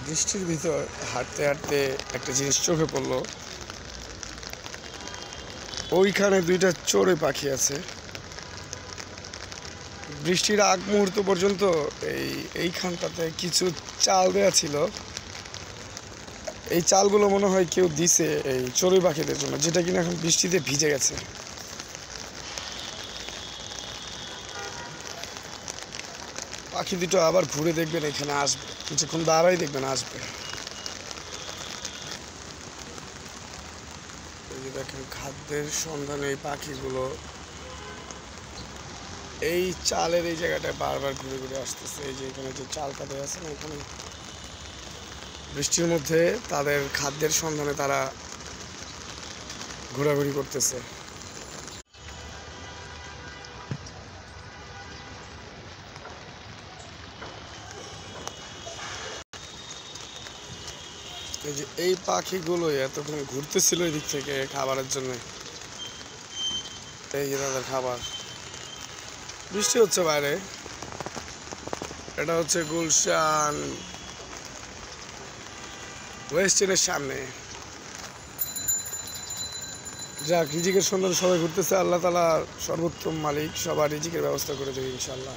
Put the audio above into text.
বৃষ্টির ভিতর হাঁটতে হাঁটতে একটা জিনিস চোখে পড়লো। ওইখানে দুইটা চড়ুই পাখি আছে। বৃষ্টির আগ মুহূর্ত পর্যন্ত এইখানটাতে কিছু চাল দেওয়া ছিল। এই চালগুলো মনে হয় কেউ দিছে এই চড়ুই পাখিদের জন্য, যেটা কিনা এখন বৃষ্টিতে ভিজে গেছে। পাখি দুটো আবার ঘুরে দেখবেন, এখানে আসবে, কিছুক্ষণ দাঁড়াই দেখবেন আসবে। এই যে দেখেন খাদ্যের সন্ধানে এই পাখিগুলো এই চালের এই জায়গাটায় বারবার ঘুরে ঘুরে আসতেছে। এই যে এখানে যে চালটা দেওয়া আছে না, এখানে বৃষ্টির মধ্যে তাদের খাদ্যের সন্ধানে তারা ঘোরাঘুরি করতেছে। এই যে এই পাখিগুলো এতক্ষণ ঘুরতেছিল এই দিক থেকে খাবারের জন্য। এই যে তাদের খাবার। বৃষ্টি হচ্ছে বাইরে। এটা হচ্ছে গুলশান ওয়েস্টার্নের সামনে। যাক, রিজিকের সন্ধানে সবাই ঘুরতেছে। আল্লাহ তাআলা সর্বোত্তম মালিক, সবার রিজিকের ব্যবস্থা করে দেবে ইনশাআল্লাহ।